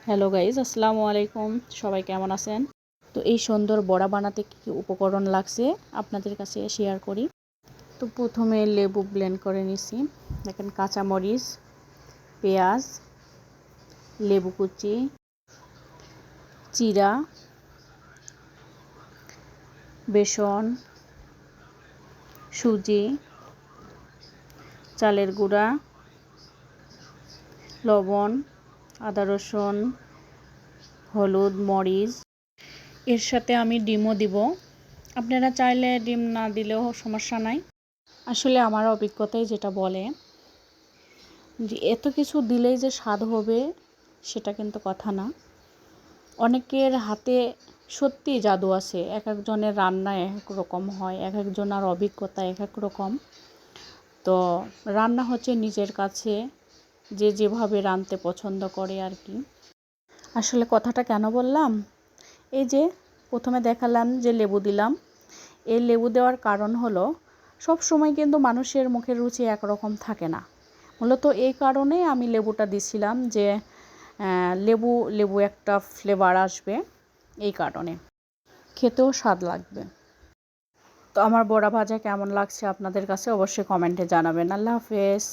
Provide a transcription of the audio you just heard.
Hello guys, আসসালামু আলাইকুম। সবাই কেমন আছেন? তো এই সুন্দর বড়া বানাতে কী কী উপকরণ লাগছে আপনাদের কাছে শেয়ার করি। তো প্রথমে লেবু ব্লেন্ড করে নিছি। দেখেন, কাঁচামরিচ, পেঁয়াজ, লেবু কুচি, জিরা, বেসন, সুজি, চালের গুঁড়া, লবণ, আদা রসুন, হলুদ, মরিচ। এর সাথে আমি ডিমও দিব। আপনারা চাইলে ডিম না দিলেও সমস্যা নাই। আসলে আমার অভিজ্ঞতায় যেটা বলে যে এত কিছু দিলেই যে স্বাদ হবে সেটা কিন্তু কথা না। অনেকের হাতে সত্যি জাদু আছে। এক একজনের রান্না এক এক রকম হয়, এক একজনের অভিজ্ঞতা এক এক রকম। তো রান্না হচ্ছে নিজের কাছে, যে যেভাবে রাঁধতে পছন্দ করে আর কি। আসলে কথাটা কেন বললাম, এই যে প্রথমে দেখালাম যে লেবু দিলাম। এই লেবু দেওয়ার কারণ হলো, সব সময় কিন্তু মানুষের মুখের রুচি একরকম থাকে না। মূলত এই কারণে আমি লেবুটা দিছিলাম, যে লেবু লেবু একটা ফ্লেভার আসবে, এই কারণে খেতেও স্বাদ লাগবে। তো আমার বড়া ভাজা কেমন লাগছে আপনাদের কাছে অবশ্যই কমেন্টে জানাবেন। আল্লাহ হাফেজ।